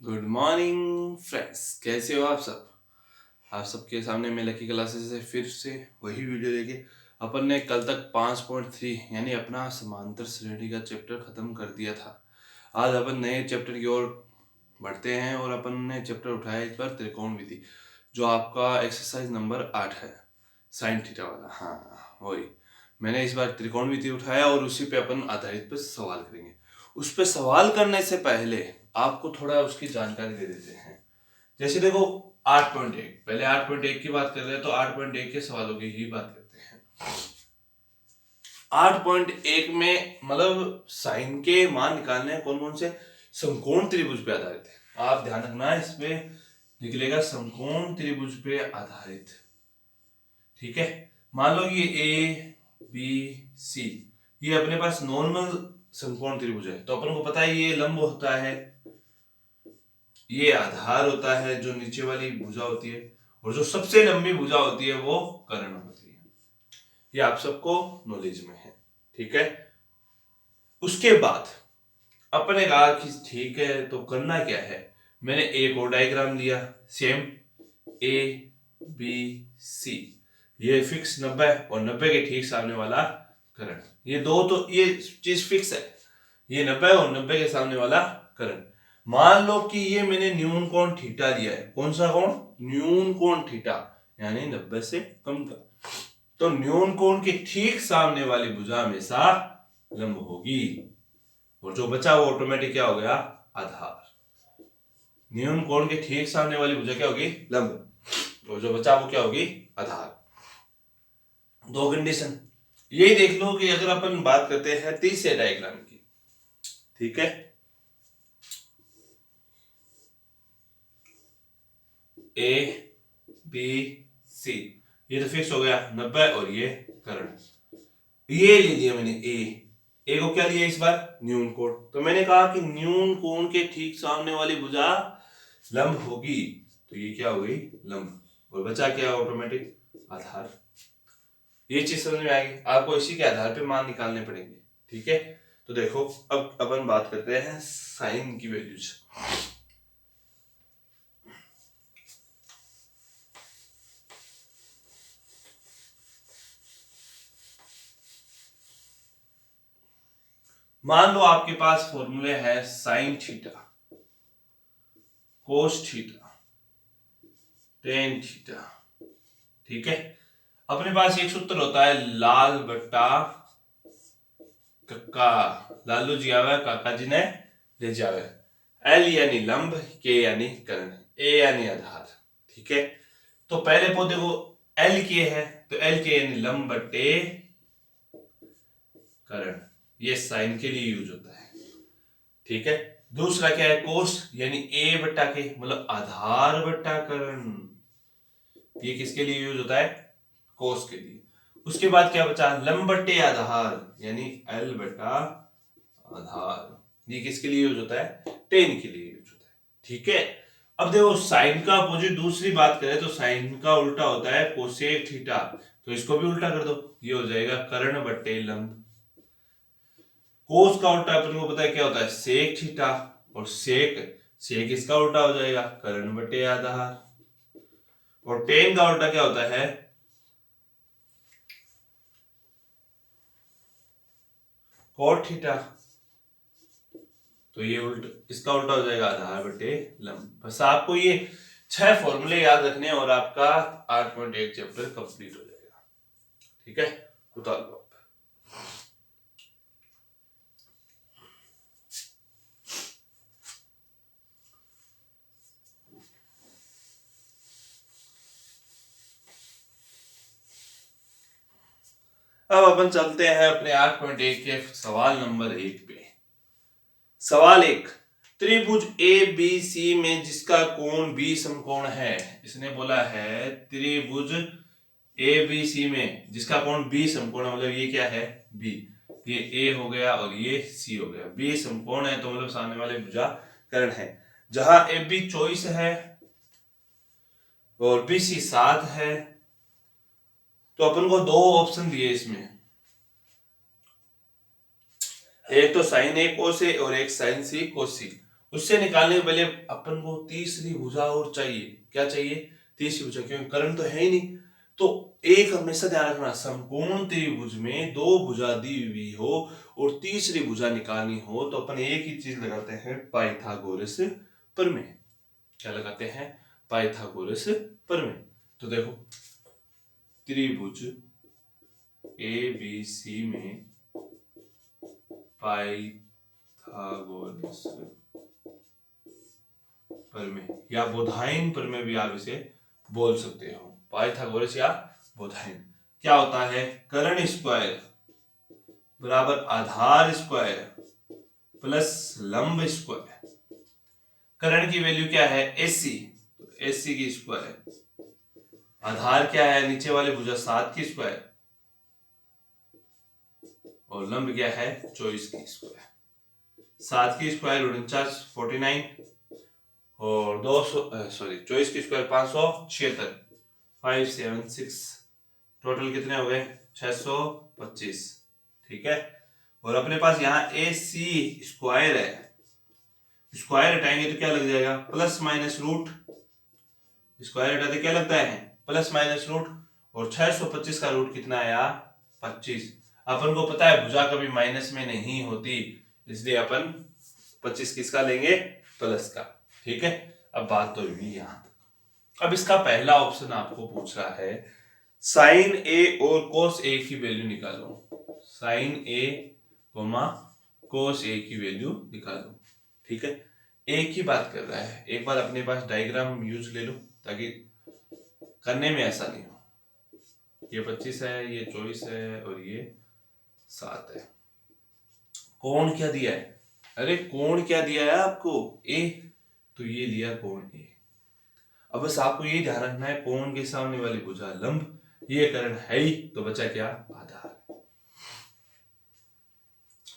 Good morning friends, कैसे हो आप सब। आप सबके सामने मैं लकी क्लासेस से फिर से वही वीडियो लेके अपन ने कल तक 5.3 यानी अपना समांतर श्रेणी का चैप्टर खत्म कर दिया था। आज अपन नए चैप्टर की ओर बढ़ते हैं और अपन ने चैप्टर उठाया इस बार त्रिकोणमिति, जो आपका एक्सरसाइज नंबर 8 है, साइन थीटा वाला। हाँ वही मैंने इस बार त्रिकोणमिति उठाया और उसी पे अपन आधारित पे सवाल करेंगे। उस पे सवाल करने से पहले आपको थोड़ा उसकी जानकारी दे देते हैं। जैसे देखो 8.1, पहले 8.1 की बात कर रहे हैं तो 8.1 के सवालों की ही बात करते हैं। 8.1 में मतलब साइन के मान निकालने हैं कौन कौन से, समकोण त्रिभुज पे आधारित है। आप ध्यान रखना, इसमें निकलेगा समकोण त्रिभुज पे आधारित। ठीक है, मान लो ये ए बी सी, ये अपने पास नॉर्मल समकोण त्रिभुज है, तो अपन को पता है ये लंब होता है, ये आधार होता है, जो नीचे वाली भुजा होती है, और जो सबसे लंबी भुजा होती है वो कर्ण होती है। ये आप सबको नॉलेज में है। ठीक है, उसके बाद अपने कहा कि ठीक है तो करना क्या है। मैंने एक और डायग्राम लिया, सेम ए बी सी, ये फिक्स 90 और 90 के ठीक सामने वाला कर्ण, ये दो तो ये चीज फिक्स है, ये 90 और 90 के सामने वाला कर्ण। मान लो कि ये मैंने न्यून कोण थीटा लिया है, कौन सा कोण, न्यून कोण थीटा, यानी 90 से कम का। तो न्यून कोण के ठीक सामने वाली भुजा हमेशा लंब होगी, और जो बचा वो ऑटोमेटिक क्या हो गया, आधार। न्यून कोण के ठीक सामने वाली भुजा क्या होगी, लंब, और जो बचा वो क्या होगी, आधार। दो कंडीशन यही देख लो कि अगर अपन बात करते हैं तीसरे डायग्राम की। ठीक है, ए बी सी, ये तो फिक्स हो गया 90 और ये कर्ण। ये ले लिया मैंने ए को क्या लिया इस बार, न्यून कोण। तो मैंने कहा कि न्यून कोण के ठीक सामने वाली भुजा लंब होगी, तो ये क्या हो गई, लंब, और बचा क्या, ऑटोमेटिक आधार। ये चीज समझ में आएगी आपको, इसी के आधार पे मान निकालने पड़ेंगे। ठीक है, तो देखो अब अपन बात करते हैं साइन की वैल्यूज। मान लो आपके पास फॉर्मूले है sine theta, cos theta, tan theta. ठीक है, अपने पास एक सूत्र होता है लाल बट्टा कक्का, लालू जी आवे काका जी ने ले जावे। एल यानी लंब, के यानी कर्ण, ए यानी आधार। ठीक है, तो पहले पौधे को एल के है, तो एल के यानी लंब बट्टे कर्ण, ये साइन के लिए यूज होता है। ठीक है, दूसरा क्या है, कोस यानी ए बट्टा के, मतलब आधार बट्टा कर्ण, ये किसके लिए यूज होता है, कोस के लिए। उसके बाद क्या बचा, लंब बट्टे आधार यानी एल बट्टा आधार, ये किसके लिए यूज होता है, टेन के लिए यूज होता है। ठीक है, अब देखो साइन का अपोजिट दूसरी बात करें तो साइन का उल्टा होता है कोसेक थीटा, तो इसको भी उल्टा कर दो, ये हो जाएगा कर्ण बट्टे लंब। कोस का उल्टा अपन को पता है क्या होता है, सेक थीटा, और सेक सेक इसका उल्टा हो जाएगा कर्ण बट्टे आधार। और टेन का उल्टा क्या होता है, कोट थीटा, तो ये इसका उल्टा हो जाएगा आधार बटे लंब। बस आपको ये 6 फॉर्मूले याद रखने और आपका 8.1 चैप्टर कंप्लीट हो जाएगा। ठीक है, उतार लो। अब अपन चलते हैं अपने 8.1 के सवाल नंबर 1 पे। सवाल 1, त्रिभुज ए बी सी में जिसका कोण बी समकोण है, इसने बोला है त्रिभुज ए बी सी में जिसका कोण बी समकोण है, मतलब ये क्या है, बी, ये ए हो गया और ये सी हो गया, बी समकोण है तो मतलब सामने वाले भुजा कर्ण है। जहां ए बी 24 है और बी सी 7 है, तो अपन को दो ऑप्शन दिए इसमें, एक तो साइन ए कोस ए और एक साइन सी कोस सी। उससे निकालने के पहले अपन को तीसरी भुजा और चाहिए। क्या चाहिए? तीसरी भुजा, क्योंकि कर्ण तो है ही नहीं। तो एक हमेशा ध्यान रखना, समकोण त्रिभुज में दो भुजा दी हुई हो और तीसरी भुजा निकालनी हो तो अपन एक ही चीज लगाते हैं, पाइथागोरस प्रमेय। क्या लगाते हैं? पाइथागोरस प्रमेय। तो देखो, त्रिभुज ABC में पाइथागोरस प्रमेय या बोधायन प्रमेय भी आप इसे बोल सकते हो। पाइथागोरस या बोधायन क्या होता है? कर्ण स्क्वायर बराबर आधार स्क्वायर प्लस लंब स्क्वायर। कर्ण की वैल्यू क्या है? AC, तो AC की स्क्वायर। आधार क्या है? नीचे वाले भुजा 7 की स्क्वायर, और लंब क्या है? 24 की स्क्वायर। 7 की स्क्वायर 49 और 24 की स्क्वायर 576, 576, टोटल कितने हो गए? 625। ठीक है। और अपने पास यहाँ AC स्क्वायर है, स्क्वायर हटाएंगे तो क्या लग जाएगा? Plus minus root. स्क्वायर हटाते क्या लगता है? Plus minus root. और 625 का रूट कितना आया? 25। अपन को पता है भुजा कभी माइनस में नहीं होती, इसलिए अपन 25 किसका लेंगे? प्लस का। ठीक है। अब बात तो हुई यहां तक। अब इसका पहला ऑप्शन आपको पूछ रहा है साइन A और कोस A की वैल्यू निकालो। साइन A कोस A की वैल्यू निकालो। ठीक है। एक ही बात कर रहा है। एक बार अपने पास डायग्राम यूज ले लो ताकि करने में ऐसा नहीं हो। ये 25 है, ये 24 है और ये 7 है। कोण क्या दिया है? अरे कोण क्या दिया है आपको? A, तो ये लिया कोण A। अब बस आपको ये ध्यान रखना है, कोण के सामने वाली भुजा लंब, ये कर्ण है ही, तो बचा क्या? आधार।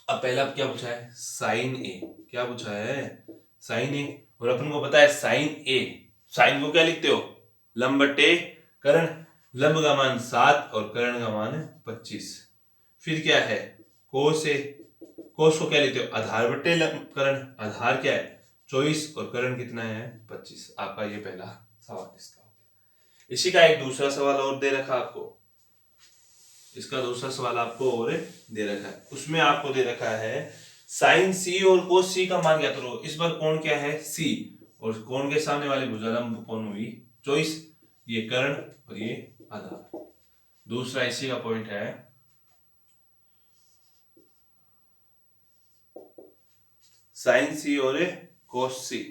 अब पहला क्या पूछा है? Sine A। क्या पूछा है? Sine A। और अपन को पता है साइन A, साइन को क्या लिखते हो? लंब बटे कर्ण। लंब का मान 7 और कर्ण का मान 25। फिर क्या है? कोस A। कोस को क्या लिखते हो? आधार बटे कर्ण। आधार क्या है? 24 और कर्ण कितना है? 25। आपका ये पहला सवाल इसका। इसी का एक दूसरा सवाल और दे रखा आपको। इसका दूसरा सवाल आपको और दे रखा है, उसमें आपको दे रखा है साइन C और कोस C का मान ज्ञात करो। इस बार कोण क्या है? C, और कोण के सामने वाली भुजा लंब कोण हुई 24। ये कर्ण और ये आधार। दूसरा इसी का पॉइंट है, साइन C और कोस C।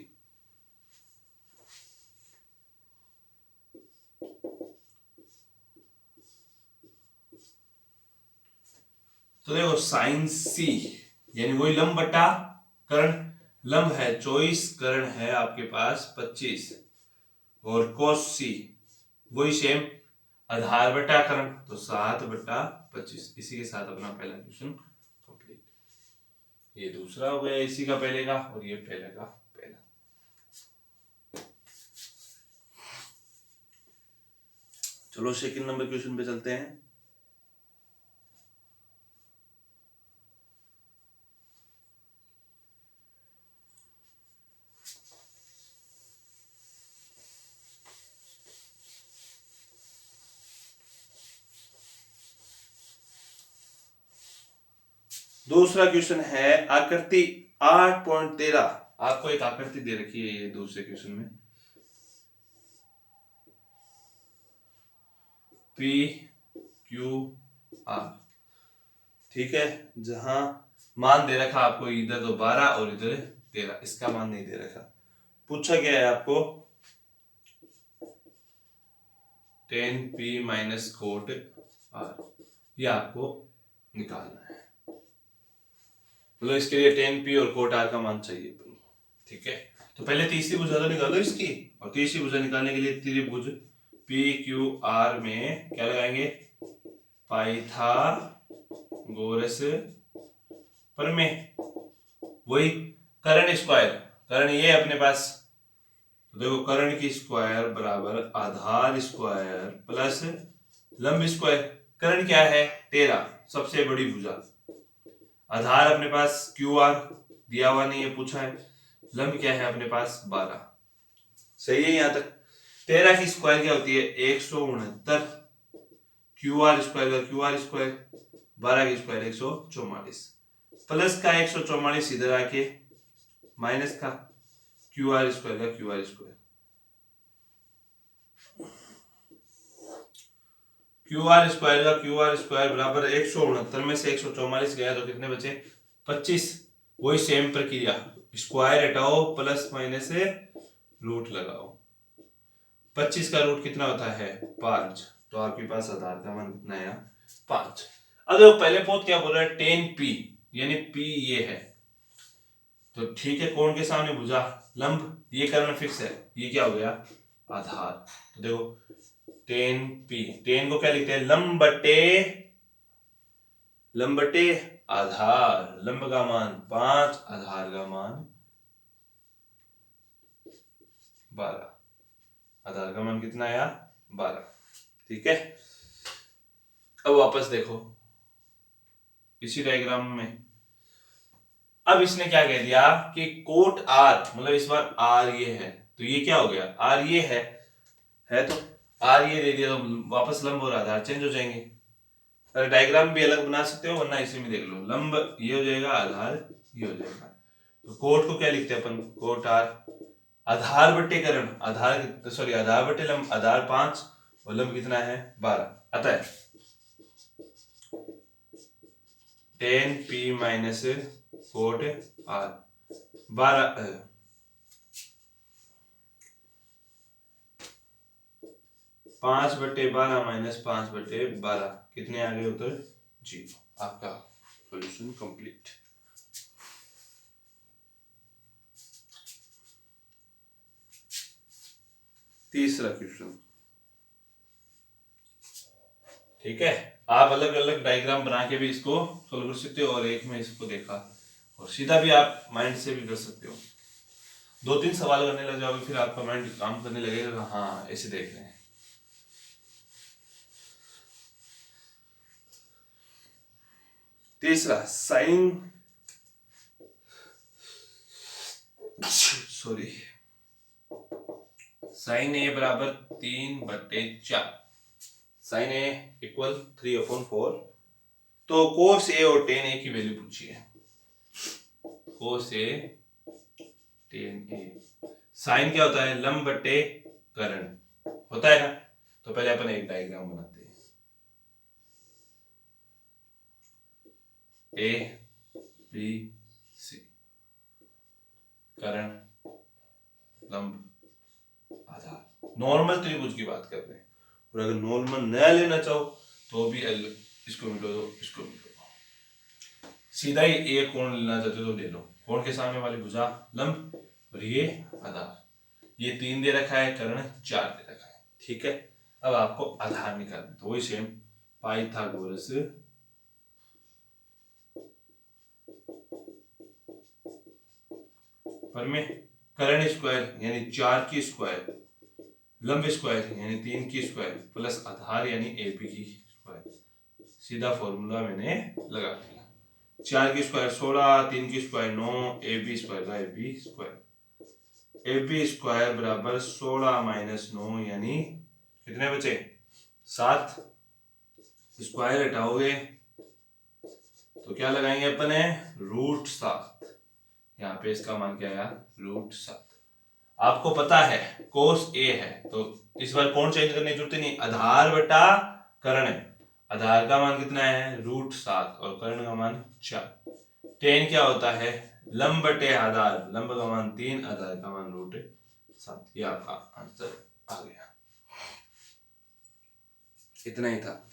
तो देखो साइन C यानी वही लंब बटा कर्ण। लंब है 24, कर्ण है आपके पास 25, और कोस C वही सेम, आधार बटा कर्ण, तो 7 बटा 25। इसी के साथ अपना पहला क्वेश्चन कंप्लीट। ये दूसरा हो गया इसी का पहले का, और ये पहले का पहला। चलो सेकंड नंबर क्वेश्चन पे चलते हैं। दूसरा क्वेश्चन है आकृति 8.13। आपको एक आकृति दे रखी है ये दूसरे क्वेश्चन में, PQR। ठीक है। जहां मान दे रखा आपको इधर तो 12 और इधर 13, इसका मान नहीं दे रखा। पूछा गया है आपको 10P माइनस कोट R, ये आपको निकालना है। मतलब इसके लिए 10P और कोट R का मान चाहिए। ठीक है। तो पहले तीसरी भुजा तो निकालो इसकी, और तीसरी भुजा निकालने के लिए त्रिभुज PQR में क्या लगाएंगे? पाइथागोरस प्रमेय। वही कर्ण स्क्वायर, कर्ण ये अपने पास, तो देखो कर्ण की स्क्वायर बराबर आधार स्क्वायर प्लस लंब स्क्वायर। कर्ण क्या है? 13, सबसे बड़ी भुजा। आधार अपने पास QR दिया हुआ नहीं है, पूछा है। लंब क्या है अपने पास 12। सही है यहाँ तक। 13 की स्क्वायर क्या होती है 169, क्यू आर स्क्वायर का क्यू आर स्क्वायर, 12 की स्क्वायर 144, प्लस का 144 इधर आके माइनस का क्यू आर स्क्वायर का Q R square, Q R square का क्यू आर स्क्वायर बराबर 169 में से 144 गया तो कितने बचे 25। वही सेम प्रक्रिया, स्क्वायर हटाओ प्लस माइनस से रूट लगाओ। 25 का रूट कितना होता है 5, तो आपके पास आधार का मान कितना है 5। अब देखो पहले पद क्या बोल रहा है 10p, यानी p ये है, तो ठीक है कोण के सामने भुजा लंब, ये कर्ण फिक्स है, ये क्या हो गया आधार। तो देखो 10p, 10 को क्या लिखते हैं लंब बटे आधार, लंब का मान 5, आधार का मान 12, आधार का मान कितना आया 12। ठीक है, अब वापस देखो इसी डायग्राम में, अब इसने क्या कह दिया कि कोट आर, मतलब इस बार आर ये है, तो ये क्या हो गया आर ये है तो आर ये दे दिया तो वापस लंब और आधार चेंज हो जाएंगे। अरे डायग्राम भी अलग बना सकते हो वरना इसी में देख लो, लंब ये हो जाएगा आधार ये हो जाएगा। तो कोट को क्या लिखते हैं अपन कोट आर, आधार बट्टे करण, आधार सॉरी आधार बट्टे लंब, आधार 5 और लंब कितना है 12। अतः 10p minus cot are 12, 5/12 minus 5/12 कितने आ गए उत्तर 0। आपका सॉल्यूशन कंप्लीट। तीसरा क्वेश्चन, ठीक है, आप अलग अलग डायग्राम बना के भी इसको सोल्व कर सकते हो और एक में इसको देखा और सीधा भी आप माइंड से भी कर सकते हो। 2-3 सवाल करने लग जाओगे फिर आपका माइंड काम करने लगेगा, हाँ ऐसे देख रहे हैं। तीसरा साइन, सॉरी साइन ए बराबर 3/4, साइन ए इक्वल 3/4, तो कोस ए और टेन ए की वैल्यू पूछी है। कोस ए टेन ए, साइन क्या होता है लंब बटे करण होता है ना, तो पहले अपन एक डायग्राम बनाते हैं, ए बी सी, करण लंब आधार, नॉर्मल त्रिभुज की बात कर रहे हैं। और अगर नॉर्मल नया लेना चाहो तो भी इसको मिलो दो इसको मिलो दो, सीधा ही ए कोण लेना चाहते हो तो ले लो, कोण के सामने वाली भुजा लंब और ये आधार, ये 3 दे रखा है कर्ण 4 दे रखा है। ठीक है, अब आपको आधार निकालना, तो वही सेम पाइथागोरस पर में कर्ण स्क्वायर यानी 4 की स्क्वायर, लंब स्क्वायर यानी 3 की स्क्वायर प्लस आधार यानी एबी की स्क्वायर, सीधा फॉर्मूला मैंने लगा दिया। 4 की स्क्वायर 16, 3 की स्क्वायर 9, एबी स्क्वायर का एबी स्क्वायर, एबी स्क्वायर बराबर 16 माइनस 9 यानी कितने बचे 7, स्क्वायर हटाओगे तो क्या लगाएंगे अपन है √7, यहाँ पे इसका मान क्या आया √7। आपको पता है कोस ए है तो इस बार कोण चेंज करने की जरूरत नहीं, आधार बटा कर्ण है, आधार का मान कितना है √7 और कर्ण का मान 4। टेन क्या होता है लंब बटे आधार, लंब का मान 3, आधार का मान √7, ये आपका आंसर आ गया। इतना ही था।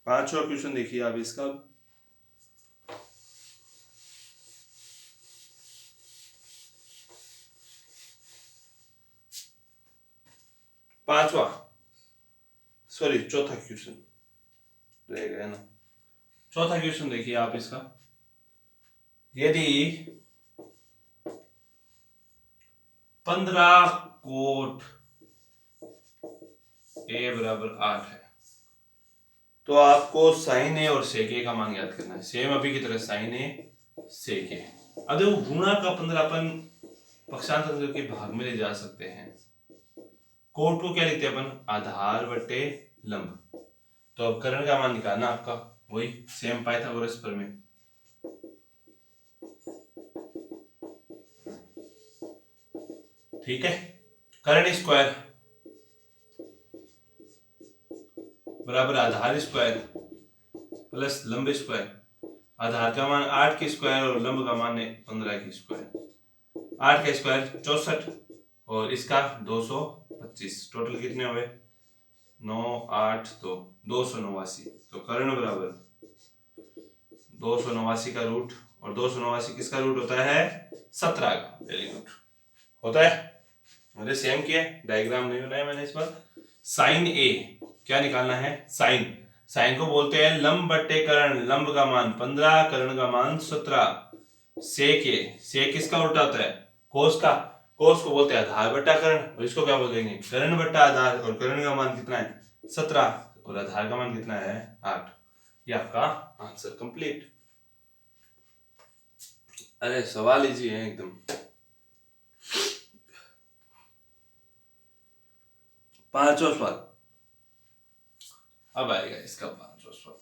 पांचवा क्वेश्चन देखिए आप इसका, पांचवा सॉरी चौथा क्वेश्चन रह गया ना, चौथा क्वेश्चन देखिए आप इसका, यदि 15 कोट ए बराबर 8 है, तो आपको साइन ए और सेक ए का मान याद करना है, सेम अभी की तरह साइन ए सेक ए। अब देखो गुणा का 15 अपन पक्षांतर करके भाग में ले जा सकते हैं। कोट को क्या लिखते हैं अपन, आधार बटे लंब। तो अब कर्ण का मान निकालना आपका, वही सेम पाइथागोरस प्रमेय। ठीक है, कर्ण स्क्वायर बराबर आधार स्क्वायर प्लस लंब स्क्वायर। आधार का मान 8 के स्क्वायर और लंब का मान 15 के स्क्वायर। 8 का स्क्वायर 64 और इसका 225, टोटल कितने हुए 9 8 2 289। तो कर्ण बराबर 289 का रूट, और 289 किसका रूट होता है 17 का। वेरी गुड, होता है। अरे सेम किया, डायग्राम नहीं बनाया मैंने इस बार। साइन ए क्या निकालना है, साइन, साइन को बोलते हैं लंब बटे कर्ण। लंब का मान 15, कर्ण का मान 17। सेक ए, सेक किसका उल्टा होता है कोस का। कोस को बोलते हैं आधार बटा कर्ण, और इसको क्या बोल देंगे कर्ण बटा आधार। और कर्ण का मान कितना है 17 और आधार का मान कितना है 8। ये आपका आंसर कंप्लीट। अरे सवाल इजी है एकदम। पांचवा सवाल, अब आएगा इसका पांचवा सवाल।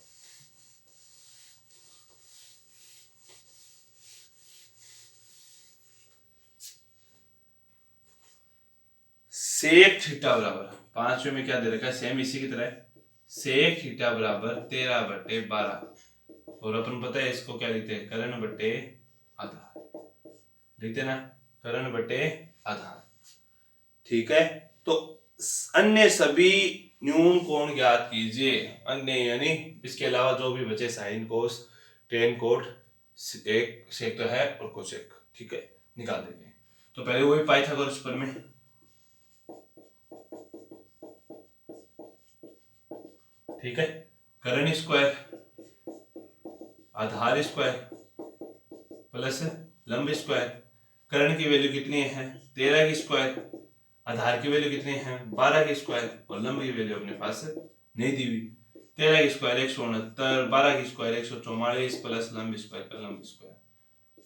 सेक थीटा बराबर, पांचवे में क्या दे रखा है सेम इसी की तरह है, सेक थीटा बराबर 13/12। और अपन पता है इसको क्या लिखते हैं कर्ण बटे आधार, लिखते ना कर्ण बटे आधार। ठीक है, तो अन्य सभी न्यून कोण ज्ञात कीजिए। अन्य यानी इसके अलावा जो भी बचे साइन कोस टेन कोट एक सेक तो है और कोसेक। ठीक है, निकाल देंगे। तो पहले वही पाइथागोरस प्रमेय। ठीक है, कर्ण स्क्वायर आधार स्क्वायर प्लस लंब स्क्वायर। कर्ण की वैल्यू कितनी है 13 की स्क्वायर, आधार की वैल्यू कितनी है 12 की स्क्वायर, और लंब की वैल्यू अपने पास नहीं दी हुई। 13 की स्क्वायर 169, 12 की स्क्वायर 144 प्लस लंब स्क्वायर का लंब स्क्वायर।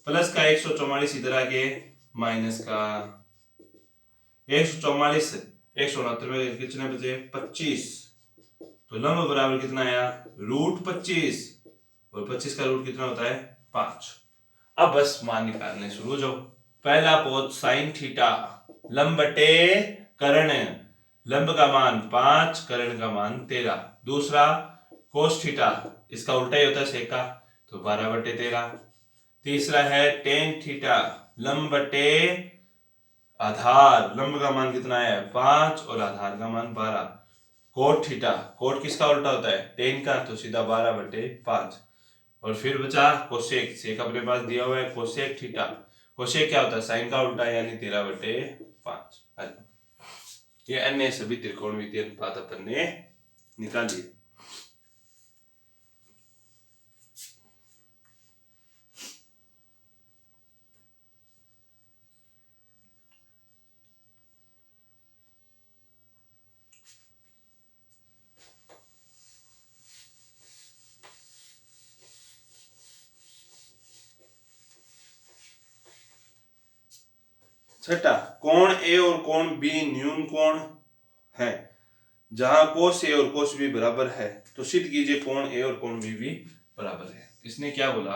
प्लस का 144 इधर आगे, माइनस का 144 169 में कितने बचे 25। तो लंब बराबर कितना आया √25, और 25 का रूट कितना होता है 5। अब बस मान निकालने शुरू हो जाओ। पहला पद साइन थीटा लंब बटे कर्ण, लंब का मान 5 कर्ण का मान 13। दूसरा कोस थीटा, इसका उल्टा ही होता है सेक का, तो 12/13। तीसरा है टेन थीटा लंब बटे आधार, लंब का मान कितना है 5 और आधार का मान 12। कोट थीटा, कोट किसका उल्टा होता है टेन का, तो सीधा 12/5। और फिर बचा कोसेक, सेक अपने पास दिया हुआ है कोसेक थीटा। कोसेक क्या होता है साइन का उल्टा यानी 13/5। ये अन्य सभी त्रिकोणमितीय अनुपात अपन ने निकाली। छठा, कोण ए और कोण बी न्यून कोण है जहां कोस ए और कोस बी बराबर है, तो सिद्ध कीजिए कोण ए और कोण बी भी बराबर है। इसने क्या बोला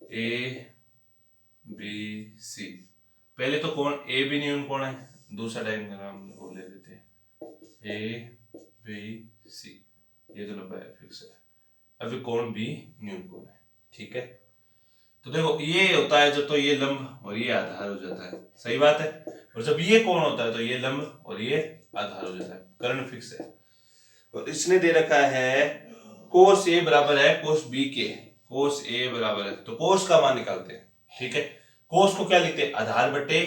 ए बी सी, पहले तो कोण ए बी न्यून कोण है, दूसरा डायग्राम वो ले लेते हैं ए बी सी, ये तो लंबा है फिक्स है। अभी कोण बी न्यून कोण है। ठीक है, तो देखो ये होता है जब तो ये लंब और ये आधार हो जाता है, सही बात है। और जब ये कोण होता है तो ये लंब और ये आधार हो जाता है, कर्ण फिक्स है। और इसने दे रखा है कोस ए बराबर है कोस बी के, कोस ए बराबर है, तो कोस का मान निकालते हैं। ठीक है, कोस को क्या लिखते हैं आधार बटे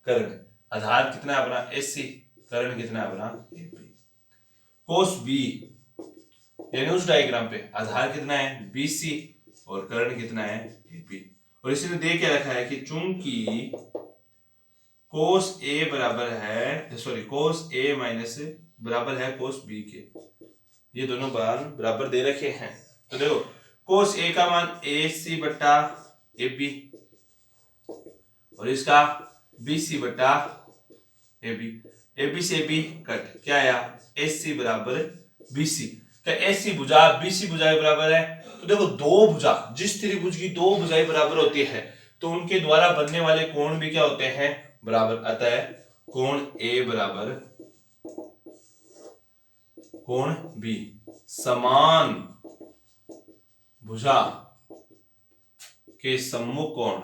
कर्ण। आधार कितना है अपना AC, कर्ण कितना है अपना AP। कोस बी यानी उस डायग्राम पे आधार कितना है BC और कर्ण कितना है AP। और इसने दे के रखा है कि चूंकि कोस A बराबर है, सॉरी कोस A माइनस बराबर है कोस बी के। ये दोनों मान बराबर दे रखे हैं। तो देखो कोस ए का मान ए सी बट्टा ए बी और इसका बी सी बट्टा ए बी से बी कट, क्या आया ए सी बराबर बी सी। क्या ए सी भुजा बी सी भुजाएं बराबर है। तो देखो दो भुजा, जिस त्रिभुज की दो भुजाएं बराबर होती है तो उनके द्वारा बनने वाले कोण भी क्या होते हैं, बराबर। अतः कोण ए बराबर कोण बी समान भुजा के सम्मुख कोण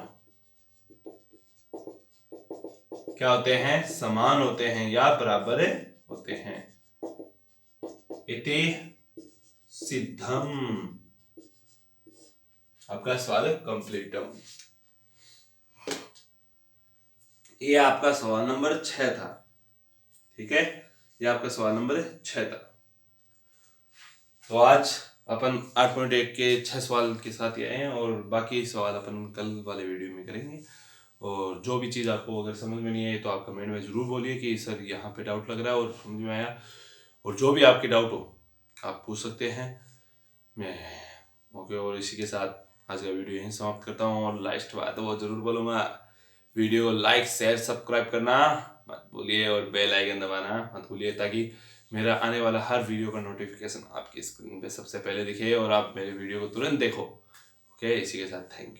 क्या होते हैं, समान होते हैं या बराबर होते हैं। इति सिद्धम। आपका सवाल कंप्लीटम। ये आपका सवाल नंबर 6 था। ठीक है, ये आपका सवाल नंबर 6 था। तो आज अपन 8.1 के 6 सवाल के साथ ये आए हैं और बाकी सवाल अपन कल वाले वीडियो में करेंगे। और जो भी चीज़ आपको अगर समझ में नहीं आई तो आप कमेंट में ज़रूर बोलिए कि सर यहाँ पे डाउट लग रहा है और समझ में आया। और जो भी आपके डाउट हो आप पूछ सकते हैं, मैं ओके। और इसी के साथ आज का वीडियो यहीं समाप्त करता हूँ। और लास्ट बात वो ज़रूर बोलूँगा, वीडियो को लाइक शेयर सब्सक्राइब करना मत भूलिए और बेल आइकन दबाना मत भूलिए, ताकि मेरा आने वाला हर वीडियो का नोटिफिकेशन आपकी स्क्रीन पे सबसे पहले दिखे और आप मेरे वीडियो को तुरंत देखो। ओके, इसी के साथ थैंक यू।